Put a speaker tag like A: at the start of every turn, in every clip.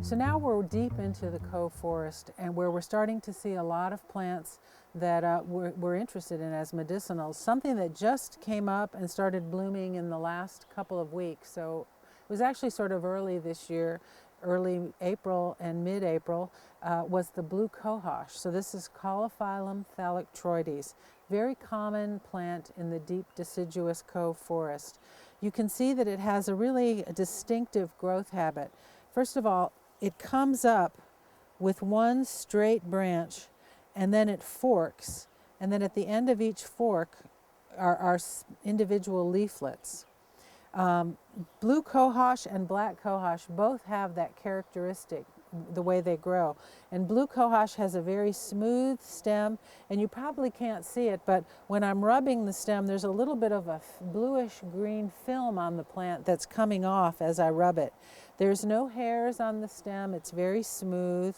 A: So now we're deep into the Cove Forest, and where we're starting to see a lot of plants that we're interested in as medicinals. Something that just came up and started blooming in the last couple of weeks. So it was actually sort of early this year, early April and mid-April, was the blue cohosh. So this is Caulophyllum thalictroides, very common plant in the deep deciduous Cove Forest. You can see that it has a really distinctive growth habit. First of all, it comes up with one straight branch, and then it forks, and then at the end of each fork are individual leaflets. Blue cohosh and black cohosh both have that characteristic, the way they grow. And blue cohosh has a very smooth stem, and you probably can't see it, but when I'm rubbing the stem, there's a little bit of a bluish green film on the plant that's coming off as I rub it. There's no hairs on the stem, it's very smooth,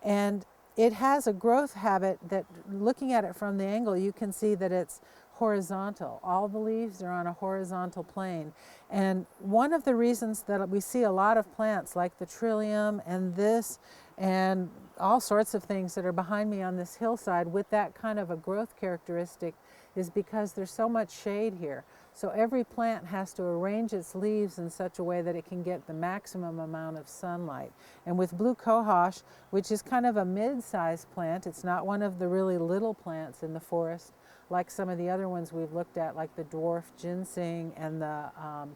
A: and it has a growth habit that, looking at it from the angle, you can see that it's horizontal. All the leaves are on a horizontal plane. And one of the reasons that we see a lot of plants like the Trillium and this and all sorts of things that are behind me on this hillside with that kind of a growth characteristic is because there's so much shade here. So every plant has to arrange its leaves in such a way that it can get the maximum amount of sunlight. And with blue cohosh, which is kind of a mid-sized plant, it's not one of the really little plants in the forest, like some of the other ones we've looked at, like the dwarf ginseng and the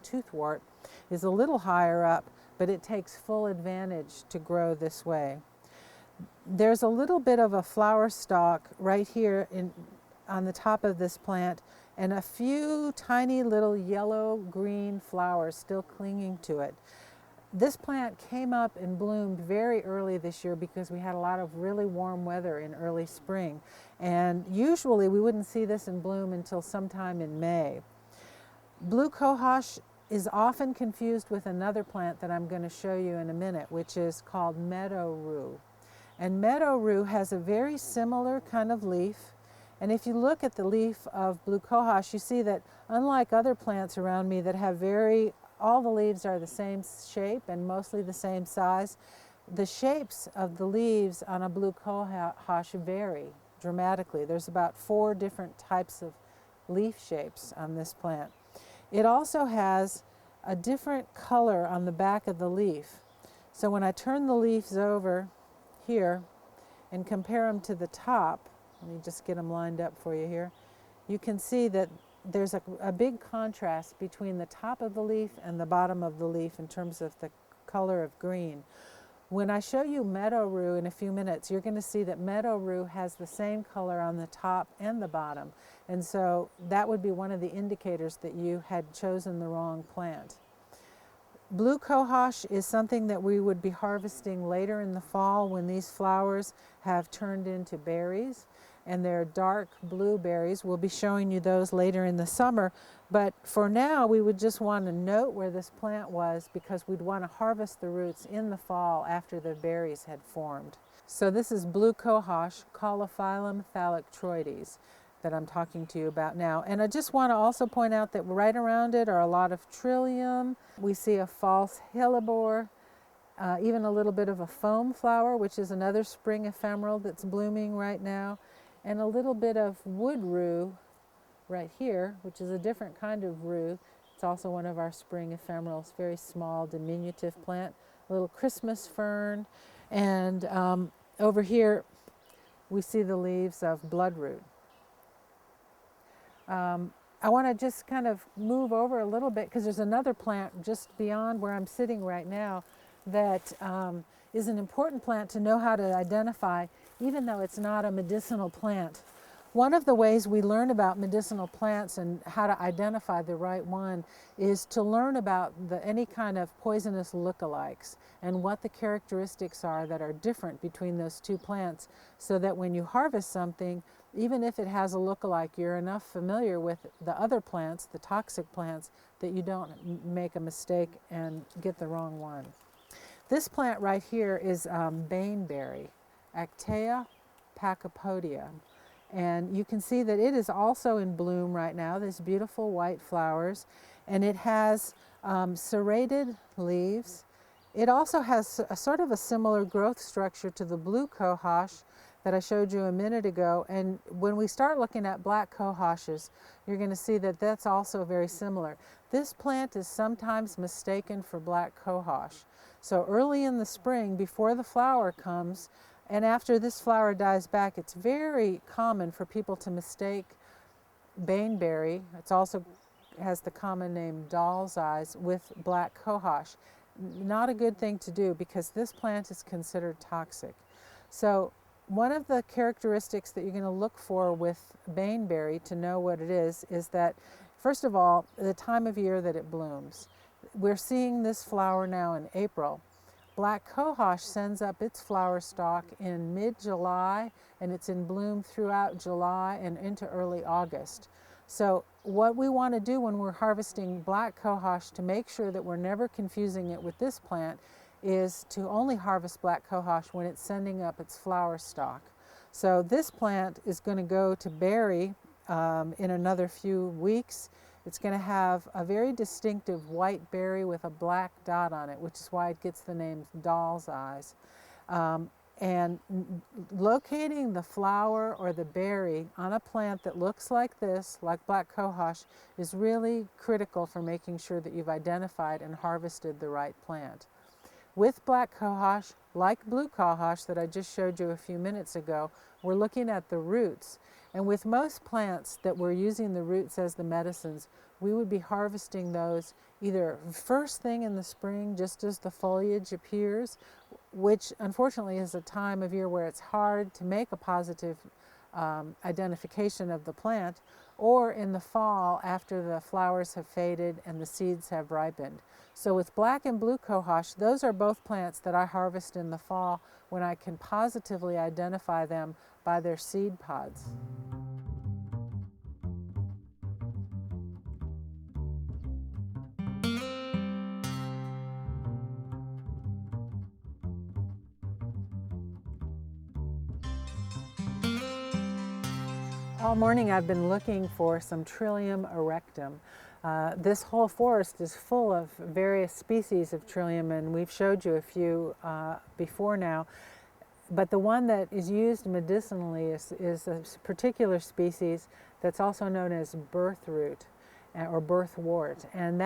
A: toothwort, is a little higher up, but it takes full advantage to grow this way. There's a little bit of a flower stalk right here on the top of this plant, and a few tiny little yellow-green flowers still clinging to it. This plant came up and bloomed very early this year because we had a lot of really warm weather in early spring. And usually we wouldn't see this in bloom until sometime in May. Blue cohosh is often confused with another plant that I'm going to show you in a minute, which is called meadow rue. And meadow rue has a very similar kind of leaf. And if you look at the leaf of blue cohosh, you see that unlike other plants around me that have all the leaves are the same shape and mostly the same size, the shapes of the leaves on a blue cohosh vary dramatically. There's about 4 different types of leaf shapes on this plant. It also has a different color on the back of the leaf. So when I turn the leaves over here and compare them to the top, let me just get them lined up for you here, you can see that there's a big contrast between the top of the leaf and the bottom of the leaf in terms of the color of green. When I show you meadow rue in a few minutes, you're going to see that meadow rue has the same color on the top and the bottom. And so that would be one of the indicators that you had chosen the wrong plant. Blue cohosh is something that we would be harvesting later in the fall when these flowers have turned into berries, and they're dark blue berries. We'll be showing you those later in the summer, but for now we would just want to note where this plant was because we'd want to harvest the roots in the fall after the berries had formed. So this is blue cohosh, Caulophyllum thalictroides, that I'm talking to you about now. And I just want to also point out that right around it are a lot of Trillium. We see a false hellebore, even a little bit of a foam flower, which is another spring ephemeral that's blooming right now, and a little bit of wood rue right here, which is a different kind of rue. It's also one of our spring ephemerals, very small, diminutive plant, a little Christmas fern, and over here we see the leaves of bloodroot. I want to just kind of move over a little bit because there's another plant just beyond where I'm sitting right now that is an important plant to know how to identify, even though it's not a medicinal plant. One of the ways we learn about medicinal plants and how to identify the right one is to learn about any kind of poisonous lookalikes and what the characteristics are that are different between those two plants, so that when you harvest something, even if it has a lookalike, you're enough familiar with the other plants, the toxic plants, that you don't make a mistake and get the wrong one. This plant right here is Bain berry, Actea pachypodia. And you can see that it is also in bloom right now, these beautiful white flowers, and it has serrated leaves, It also has a sort of a similar growth structure to the blue cohosh that I showed you a minute ago. And when we start looking at black cohoshes, you're going to see that that's also very similar. This plant is sometimes mistaken for black cohosh. So early in the spring, before the flower comes, and after this flower dies back, it's very common for people to mistake bainberry. It's also has the common name doll's eyes with black cohosh. Not a good thing to do because this plant is considered toxic. So one of the characteristics that you're going to look for with bainberry to know what it is that, first of all, the time of year that it blooms. We're seeing this flower now in April. Black cohosh sends up its flower stalk in mid-July, and it's in bloom throughout July and into early August. So what we want to do when we're harvesting black cohosh to make sure that we're never confusing it with this plant is to only harvest black cohosh when it's sending up its flower stalk. So this plant is going to go to berry in another few weeks. It's going to have a very distinctive white berry with a black dot on it, which is why it gets the name doll's eyes. And locating the flower or the berry on a plant that looks like this, like black cohosh, is really critical for making sure that you've identified and harvested the right plant. With black cohosh, like blue cohosh that I just showed you a few minutes ago, we're looking at the roots. And with most plants that we're using the roots as the medicines, we would be harvesting those either first thing in the spring, just as the foliage appears, which unfortunately is a time of year where it's hard to make a positive identification of the plant, or in the fall after the flowers have faded and the seeds have ripened. So with black and blue cohosh, those are both plants that I harvest in the fall when I can positively identify them by their seed pods. All morning I've been looking for some Trillium erectum. This whole forest is full of various species of Trillium, and we've showed you a few before now. But the one that is used medicinally is a particular species that's also known as birthroot or birthwort. And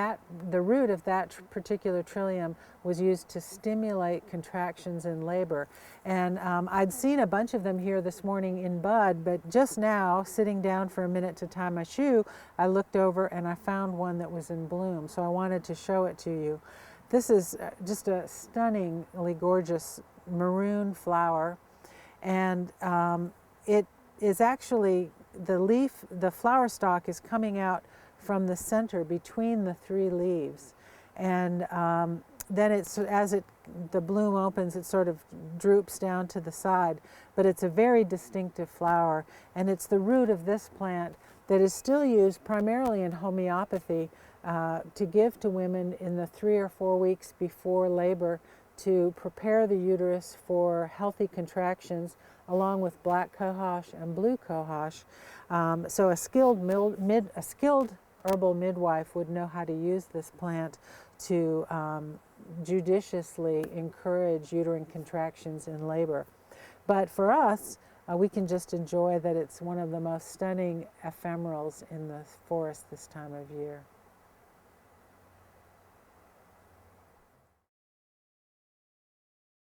A: the root of that particular Trillium was used to stimulate contractions in labor. And I'd seen a bunch of them here this morning in bud, but just now, sitting down for a minute to tie my shoe, I looked over and I found one that was in bloom. So I wanted to show it to you. This is just a stunningly gorgeous maroon flower, and it is actually, the flower stalk is coming out from the center between the three leaves, and then the bloom opens, it sort of droops down to the side, but it's a very distinctive flower, and it's the root of this plant that is still used primarily in homeopathy to give to women in the 3 or 4 weeks before labor to prepare the uterus for healthy contractions, along with black cohosh and blue cohosh. So a skilled herbal midwife would know how to use this plant to judiciously encourage uterine contractions in labor. But for us, we can just enjoy that it's one of the most stunning ephemerals in the forest this time of year.